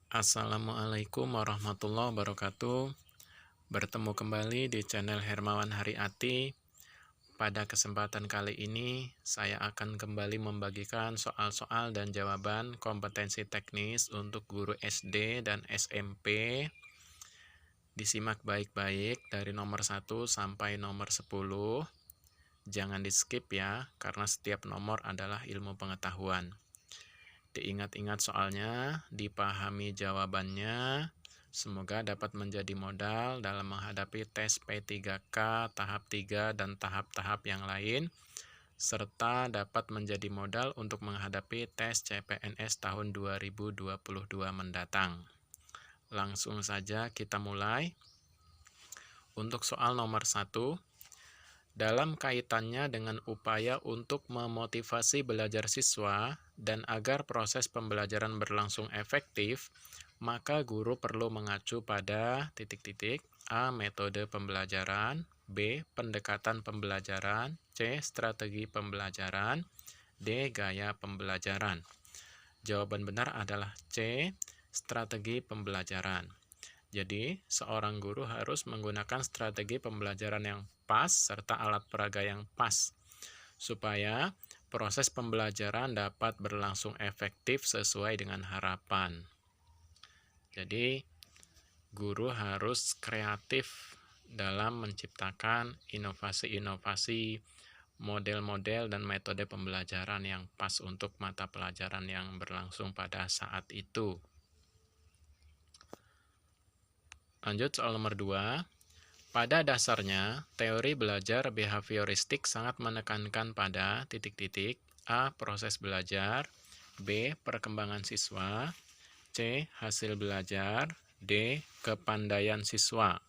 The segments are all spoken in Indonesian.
Assalamualaikum warahmatullahi wabarakatuh. Bertemu kembali di channel Hermawan Haryati. Pada kesempatan kali ini, saya akan kembali membagikan soal-soal dan jawaban kompetensi teknis untuk guru SD dan SMP. Disimak baik-baik dari nomor 1 sampai nomor 10. Jangan di-skip ya, karena setiap nomor adalah ilmu pengetahuan. Diingat-ingat soalnya, dipahami jawabannya, semoga dapat menjadi modal dalam menghadapi tes P3K tahap 3 dan tahap-tahap yang lain, serta dapat menjadi modal untuk menghadapi tes CPNS tahun 2022 mendatang. Langsung saja kita mulai. Untuk soal nomor 1, dalam kaitannya dengan upaya untuk memotivasi belajar siswa dan agar proses pembelajaran berlangsung efektif, maka guru perlu mengacu pada A. Metode pembelajaran, B. Pendekatan pembelajaran, C. Strategi pembelajaran, D. Gaya pembelajaran. Jawaban benar adalah C. Strategi pembelajaran. Jadi, seorang guru harus menggunakan strategi pembelajaran yang pas serta alat peraga yang pas, supaya proses pembelajaran dapat berlangsung efektif sesuai dengan harapan. Jadi, guru harus kreatif dalam menciptakan inovasi-inovasi, model-model dan metode pembelajaran yang pas untuk mata pelajaran yang berlangsung pada saat itu. Lanjut soal nomor 2. Pada dasarnya, teori belajar behavioristik sangat menekankan pada A. Proses belajar, B. Perkembangan siswa, C. Hasil belajar, D. Kepandaian siswa.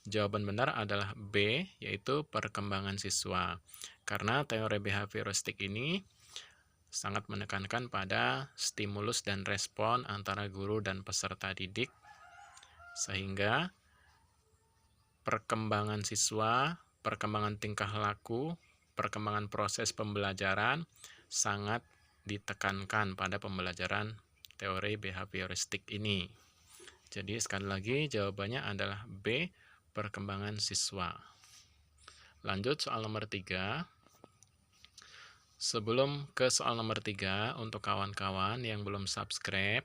Jawaban benar adalah B, yaitu perkembangan siswa. Karena teori behavioristik ini sangat menekankan pada stimulus dan respon antara guru dan peserta didik, sehingga perkembangan siswa, perkembangan tingkah laku, perkembangan proses pembelajaran sangat ditekankan pada pembelajaran teori behavioristik ini. Jadi sekali lagi jawabannya adalah B, perkembangan siswa. Lanjut soal nomor 3. Sebelum ke soal nomor 3, untuk kawan-kawan yang belum subscribe,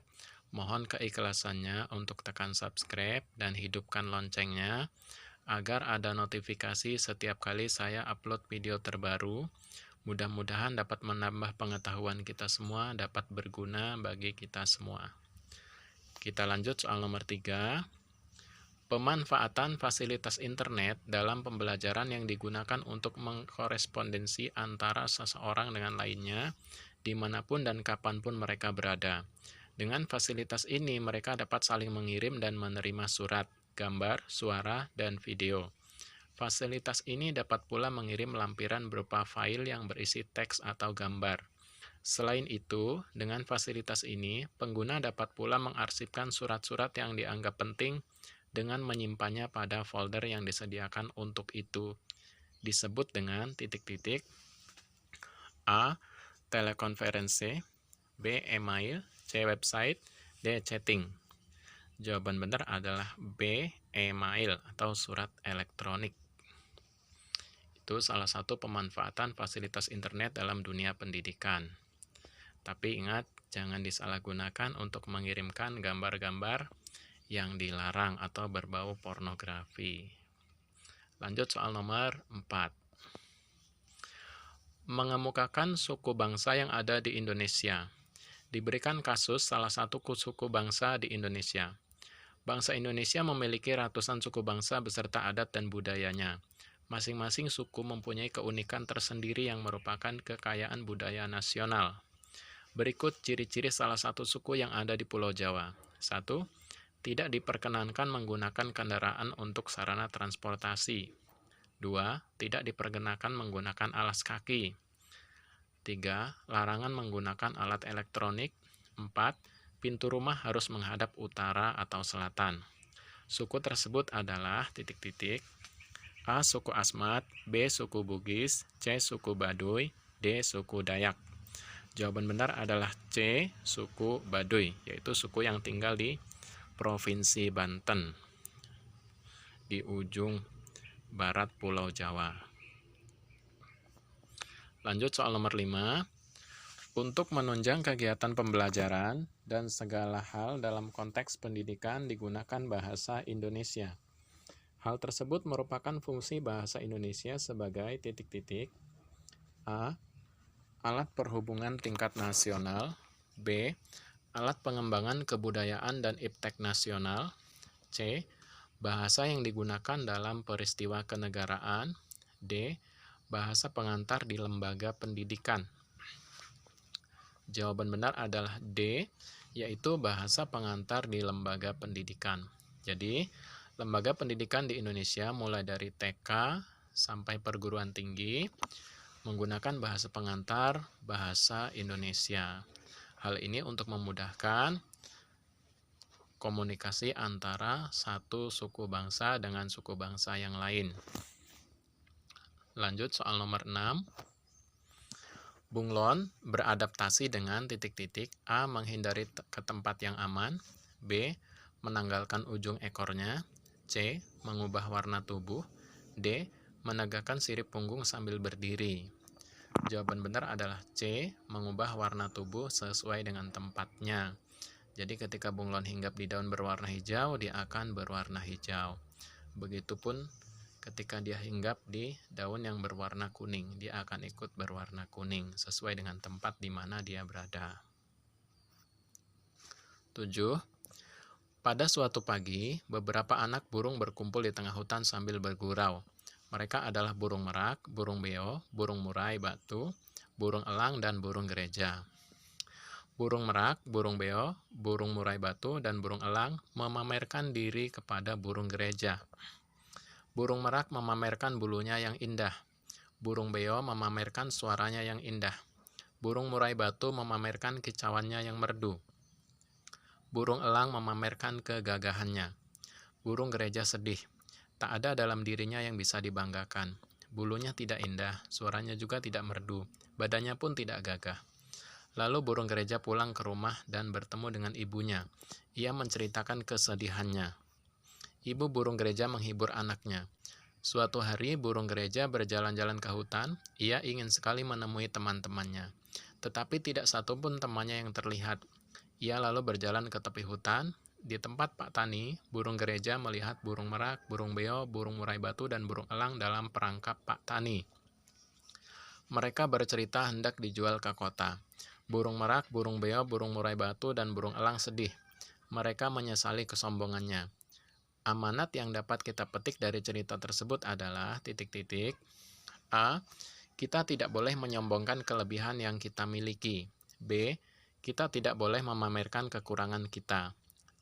mohon keikhlasannya untuk tekan subscribe dan hidupkan loncengnya, agar ada notifikasi setiap kali saya upload video terbaru. Mudah-mudahan dapat menambah pengetahuan kita semua, dapat berguna bagi kita semua. Kita lanjut soal nomor 3. Pemanfaatan fasilitas internet dalam pembelajaran yang digunakan untuk mengkorespondensi antara seseorang dengan lainnya, dimanapun dan kapanpun mereka berada. Dengan fasilitas ini, mereka dapat saling mengirim dan menerima surat, gambar, suara, dan video. Fasilitas ini dapat pula mengirim lampiran berupa file yang berisi teks atau gambar. Selain itu, dengan fasilitas ini, pengguna dapat pula mengarsipkan surat-surat yang dianggap penting dengan menyimpannya pada folder yang disediakan untuk itu. Disebut dengan A. Telekonferensi, B. Email, C. Website, D. Chatting. Jawaban benar adalah B. Email atau surat elektronik. Itu salah satu pemanfaatan fasilitas internet dalam dunia pendidikan. Tapi ingat, jangan disalahgunakan untuk mengirimkan gambar-gambar yang dilarang atau berbau pornografi. Lanjut soal nomor 4. Mengemukakan suku bangsa yang ada di Indonesia. Diberikan kasus salah satu suku bangsa di Indonesia. Bangsa Indonesia memiliki ratusan suku bangsa beserta adat dan budayanya. Masing-masing suku mempunyai keunikan tersendiri yang merupakan kekayaan budaya nasional. Berikut ciri-ciri salah satu suku yang ada di Pulau Jawa. 1. Tidak diperkenankan menggunakan kendaraan untuk sarana transportasi. 2. Tidak diperkenakan menggunakan alas kaki. 3. Larangan menggunakan alat elektronik. 4. Pintu rumah harus menghadap utara atau selatan. Suku tersebut adalah A. Suku Asmat, B. Suku Bugis, C. Suku Baduy, D. Suku Dayak. Jawaban benar adalah C, suku Baduy, yaitu suku yang tinggal di Provinsi Banten, di ujung barat Pulau Jawa. Lanjut soal nomor 5. Untuk menunjang kegiatan pembelajaran dan segala hal dalam konteks pendidikan digunakan bahasa Indonesia. Hal tersebut merupakan fungsi bahasa Indonesia sebagai A. Alat perhubungan tingkat nasional. B. Alat pengembangan kebudayaan dan iptek nasional. C. Bahasa yang digunakan dalam peristiwa kenegaraan. D. Bahasa pengantar di lembaga pendidikan. Jawaban benar adalah D, yaitu bahasa pengantar di lembaga pendidikan. Jadi, lembaga pendidikan di Indonesia mulai dari TK sampai perguruan tinggi menggunakan bahasa pengantar bahasa Indonesia. Hal ini untuk memudahkan komunikasi antara satu suku bangsa dengan suku bangsa yang lain. Lanjut soal nomor 6. Bunglon beradaptasi dengan A. Menghindari ke tempat yang aman. B. Menanggalkan ujung ekornya. C. Mengubah warna tubuh. D. Menegakkan sirip punggung sambil berdiri. Jawaban benar adalah C. Mengubah warna tubuh sesuai dengan tempatnya. Jadi ketika bunglon hinggap di daun berwarna hijau, dia akan berwarna hijau. Begitupun ketika dia hinggap di daun yang berwarna kuning, dia akan ikut berwarna kuning sesuai dengan tempat di mana dia berada. 7. Pada suatu pagi, beberapa anak burung berkumpul di tengah hutan sambil bergurau. Mereka adalah burung merak, burung beo, burung murai batu, burung elang, dan burung gereja. Burung merak, burung beo, burung murai batu, dan burung elang memamerkan diri kepada burung gereja. Burung merak memamerkan bulunya yang indah. Burung beo memamerkan suaranya yang indah. Burung murai batu memamerkan kicauannya yang merdu. Burung elang memamerkan kegagahannya. Burung gereja sedih. Tak ada dalam dirinya yang bisa dibanggakan. Bulunya tidak indah, suaranya juga tidak merdu, badannya pun tidak gagah. Lalu burung gereja pulang ke rumah dan bertemu dengan ibunya. Ia menceritakan kesedihannya. Ibu burung gereja menghibur anaknya. Suatu hari burung gereja berjalan-jalan ke hutan. Ia ingin sekali menemui teman-temannya, tetapi tidak satupun temannya yang terlihat. Ia lalu berjalan ke tepi hutan. Di tempat Pak Tani, burung gereja melihat burung merak, burung beo, burung murai batu, dan burung elang dalam perangkap Pak Tani. Mereka bercerita hendak dijual ke kota. Burung merak, burung beo, burung murai batu, dan burung elang sedih. Mereka menyesali kesombongannya. Amanat yang dapat kita petik dari cerita tersebut adalah A. Kita tidak boleh menyombongkan kelebihan yang kita miliki. B. Kita tidak boleh memamerkan kekurangan kita.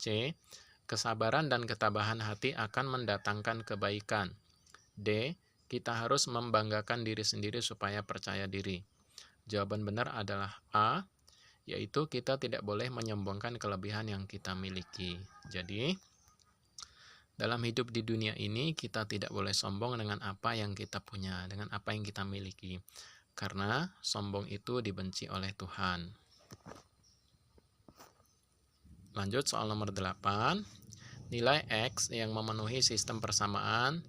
C. Kesabaran dan ketabahan hati akan mendatangkan kebaikan. D. Kita harus membanggakan diri sendiri supaya percaya diri. Jawaban benar adalah A, yaitu kita tidak boleh menyombongkan kelebihan yang kita miliki. Jadi, dalam hidup di dunia ini kita tidak boleh sombong dengan apa yang kita punya, dengan apa yang kita miliki. Karena sombong itu dibenci oleh Tuhan. Lanjut soal nomor 8. Nilai X yang memenuhi sistem persamaan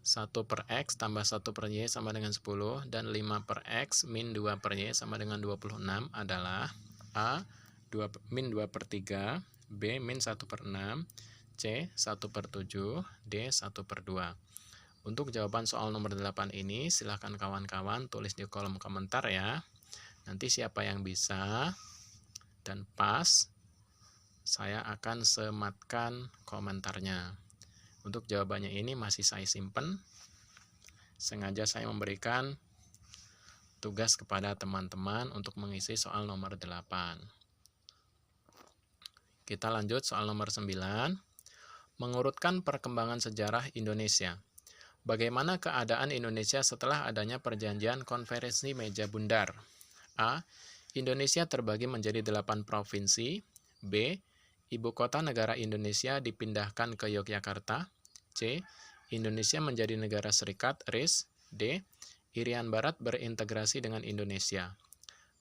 1 per X tambah 1 per Y sama dengan 10 dan 5 per X min 2 per Y sama dengan 26 adalah A. min 2 per 3, B. min 1 per 6, C. 1 per 7, D. 1 per 2. Untuk jawaban soal nomor 8 ini silahkan kawan-kawan tulis di kolom komentar ya. Nanti siapa yang bisa dan pas, saya akan sematkan komentarnya. Untuk jawabannya ini masih saya simpen. Sengaja saya memberikan tugas kepada teman-teman untuk mengisi soal nomor 8. Kita lanjut soal nomor 9. Mengurutkan perkembangan sejarah Indonesia. Bagaimana keadaan Indonesia setelah adanya perjanjian konferensi meja bundar? A. Indonesia terbagi menjadi 8 provinsi. B. Ibu kota negara Indonesia dipindahkan ke Yogyakarta. C. Indonesia menjadi negara serikat RIS. D. Irian Barat berintegrasi dengan Indonesia.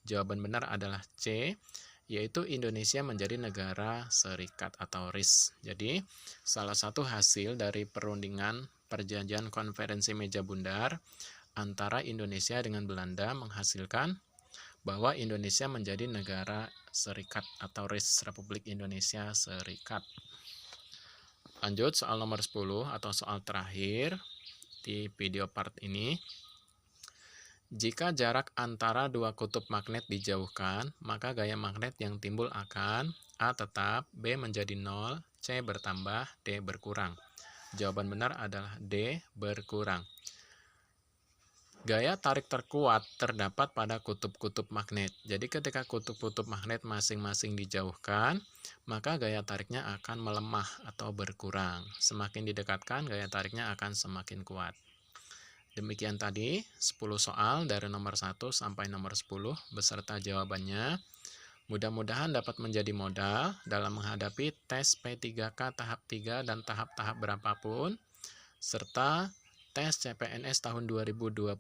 Jawaban benar adalah C, yaitu Indonesia menjadi negara serikat atau RIS. Jadi, salah satu hasil dari perundingan perjanjian konferensi meja bundar antara Indonesia dengan Belanda menghasilkan bahwa Indonesia menjadi negara serikat atau RIS, Republik Indonesia Serikat. Lanjut soal nomor 10 atau soal terakhir di video part ini. Jika jarak antara dua kutub magnet dijauhkan, maka gaya magnet yang timbul akan A tetap, B menjadi 0, C bertambah, D berkurang. Jawaban benar adalah D berkurang. Gaya tarik terkuat terdapat pada kutub-kutub magnet. Jadi ketika kutub-kutub magnet masing-masing dijauhkan, maka gaya tariknya akan melemah atau berkurang. Semakin didekatkan, gaya tariknya akan semakin kuat. Demikian tadi 10 soal dari nomor 1 sampai nomor 10 beserta jawabannya. Mudah-mudahan dapat menjadi modal dalam menghadapi tes P3K tahap 3 dan tahap-tahap berapapun, serta tes CPNS tahun 2022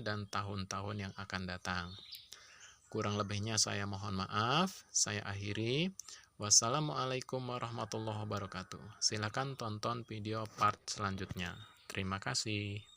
dan tahun-tahun yang akan datang. Kurang lebihnya saya mohon maaf. Saya akhiri. Wassalamualaikum warahmatullahi wabarakatuh. Silakan tonton video part selanjutnya. Terima kasih.